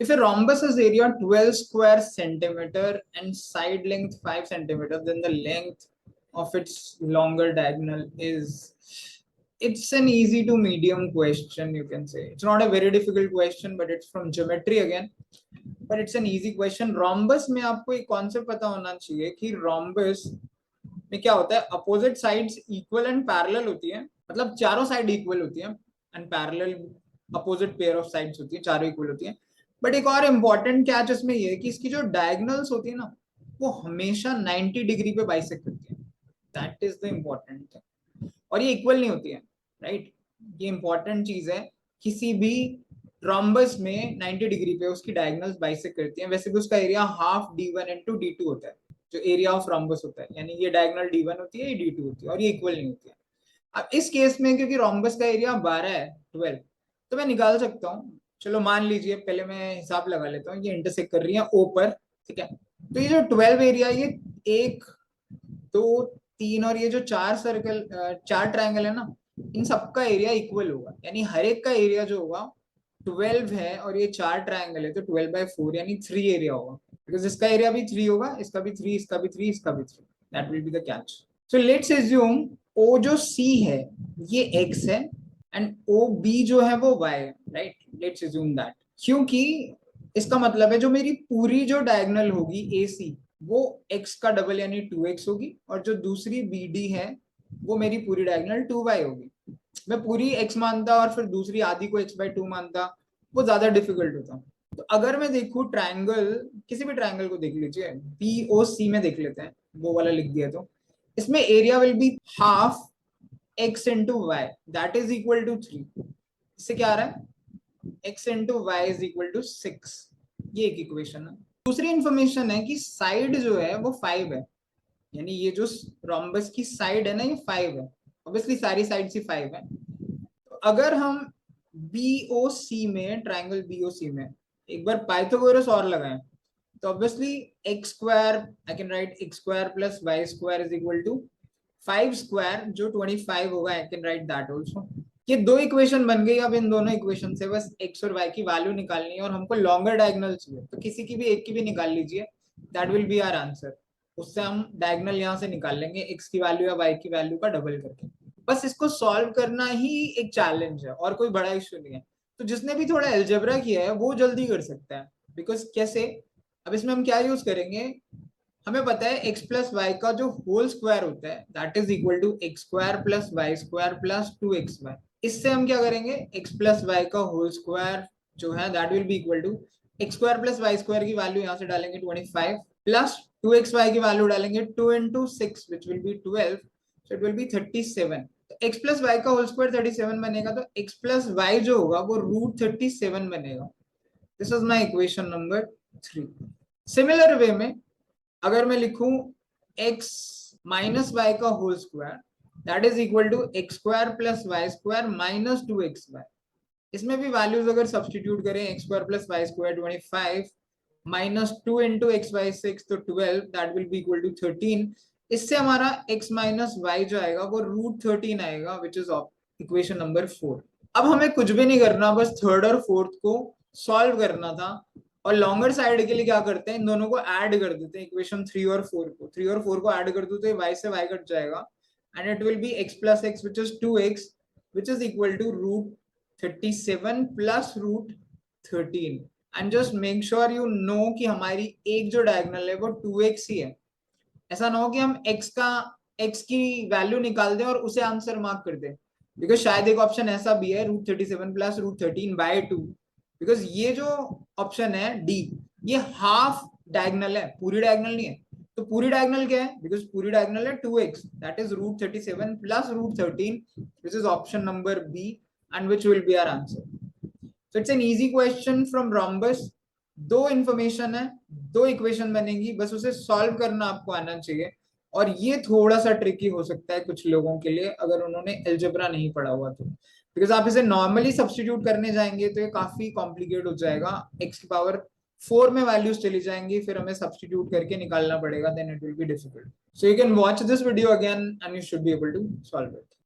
If a rhombus has area 12 square centimeter and side length 5 centimeter, then the length of its longer diagonal is, it's an easy to medium question, you can say. It's not a very difficult question, but it's from geometry again, but it's an easy question. Rhombus में आपको एक concept पता होना चाहिए कि rhombus में क्या होता है, opposite sides equal and parallel होती है, मतलब चारों साइड इक्वल होती है and parallel opposite pair of sides होती है, चारों इक्वल होती है। बट एक और इम्पोर्टेंट कैच इसमें ये है कि इसकी जो डायगोनल्स होती है ना, वो हमेशा 90 डिग्री पे बाइसेक्ट करती है। That is the important thing. और ये इक्वल नहीं होती है, राइट? ये इंपॉर्टेंट चीज है। किसी भी रॉम्बस में 90 डिग्री पे उसकी डायगोनल्स बाइसेक्ट करती हैं। वैसे भी उसका area half d1 into d2 होता है, जो एरिया ऑफ रॉम्बस होता है, यानी ये डायगोनल d1 होती है, ये d2 होती है, और ये इक्वल नहीं होती है। अब इस केस में क्योंकि रॉम्बस का एरिया 12 है, 12, तो मैं निकाल सकता हूँ। चलो मान लीजिए, पहले मैं हिसाब लगा लेता हूँ, ये इंटरसेक्ट कर रही है O पर, ठीक है? तो ये जो 12 एरिया, ये 1 2 3 और ये जो 4 सर्कल 4 ट्रायंगल है ना, इन सबका एरिया इक्वल होगा, यानी हर एक का एरिया जो होगा 12 है, और ये 4 ट्रायंगल है तो 12/4 यानी 3 एरिया होगा, बिकॉज इसका एरिया भी 3 होगा, इसका भी 3, इसका भी 3, इसका भी 3। That will be the catch. So let's assume O जो C है ये X है एंड OB जो है वो Y है, राइट? लेट्स अज्यूम दैट, क्योंकि इसका मतलब है जो मेरी पूरी जो डायगोनल होगी AC, वो X का डबल यानी 2X होगी, और जो दूसरी BD है वो मेरी पूरी डायगोनल 2Y होगी। मैं पूरी x मानता और फिर दूसरी आधी को x/2 मानता, वो ज्यादा डिफिकल्ट होता। तो अगर मैं देखूं ट्रायंगल, किसी भी ट्रायंगल को देख लीजिए, BOC में देख लेते हैं, वो वाला लिख दिया, तो इसमें area will be half x into y, that is equal to 3। इससे क्या आ रहा है, x into y is equal to 6। ये एक इक्वेशन है। दूसरी इंफॉर्मेशन है कि साइड जो है वो 5 है, यानी ये जो रोम्बस की साइड है ना, ये 5 है। ऑब्वियसली सारी साइड ही 5 है। तो अगर हम BOC में, ट्रायंगल BOC में एक बार पाइथागोरस और लगाएं, तो obviously x square, I can write x square plus y square is equal to 5 square, जो 25 होगा, I can write that also. ये दो इक्वेशन बन गई। अब इन दोनों इक्वेशन से बस x और y की वैल्यू निकालनी है, और हमको लॉन्गर डायगोनल चाहिए, तो किसी की भी एक की भी निकाल लीजिए, that will be our answer. उससे हम डायगोनल यहाँ से निकाल लेंगे, x की वैल्यू या y की वैल्यू का डबल करके। बस इसको सॉल्व करना ही एक चैलेंज है, और कोई बड़ा इश्यू नहीं है। तो जिसने भी थोड़ा एल्जेब्रा किया है वो जल्दी कर सकता है, बिकॉज कैसे, अब इसमें हम क्या यूज करेंगे, हमें पता है x प्लस वाई का जो होल स्क्वायर होता है that is equal to x square plus y square plus 2xy। इससे हम क्या करेंगे, x प्लस वाई का होल स्क्वायर जो है that will be equal to x square plus y square की वैल्यू यहाँ से डालेंगे 25 प्लस 2xy की वैल्यू डालेंगे 2 into 6 which will B 12, so it will B 37। तो x प्लस वाई का होल स्क्वायर 37 बनेगा, तो x प्लस वाई जो होगा वो रूट 37 बनेगा। This is my equation number 3। Similar way में अगर मैं लिखूं x माइनस वाई का whole square that is equal to x square plus y square minus 2xy, इसमें भी वैल्यूज अगर सब्सटीट्यूट करें, x square plus y square 25 minus 2 into x y 6, तो 12, that will be equal to 13। इससे हमारा x minus Y जो आएगा वो रूट 13 आएगा, विच इज इक्वेशन नंबर 4। अब हमें कुछ भी नहीं करना, बस थर्ड और फोर्थ को सॉल्व करना था। और लॉन्गर साइड के लिए क्या करते हैं, इन दोनों को ऐड कर देते हैं, इक्वेशन 3 और 4 को। 3 और 4 को ऐड कर दो तो ये y से y कट जाएगा, and it will be x plus x which is 2x which is equal to root 37 plus root 13। And just make sure you know कि हमारी एक जो डायगोनल है वो 2x ही है। ऐसा ना हो कि हम x की वैल्यू निकाल दें और उसे आंसर मार्क कर दें, बिकॉज शायद एक ऑप्शन ऐसा भी है रूट 37 प्लस रूट 13/2, बिकॉज ये जो ऑप्शन है डी, ये हाफ डायगोनल है, पूरी डायगोनल नहीं है। तो पूरी डायगोनल क्या है, बिकॉज पूरी डायगोनल है 2x, that is root 37 plus root 13, this is option number b and which will be our answer. So it's an easy question from rhombus. दो इंफॉर्मेशन है, दो इक्वेशन बनेंगी, बस उसे सॉल्व करना आपको आना चाहिए। और ये थोड़ा सा ट्रिकी हो सकता है कुछ लोगों के लिए अगर उन्होंने एल्जेब्रा नहीं पढ़ा हुआ तो, बिकॉज आप इसे नॉर्मली सब्सटीट्यूट करने जाएंगे तो ये काफी कॉम्प्लिकेट हो जाएगा। x की पावर 4 में वैल्यूज चली जाएंगी, फिर हमें सब्सटीट्यूट करके निकालना पड़ेगा, then it will be difficult. So you can watch this video again and you should be able to solve it.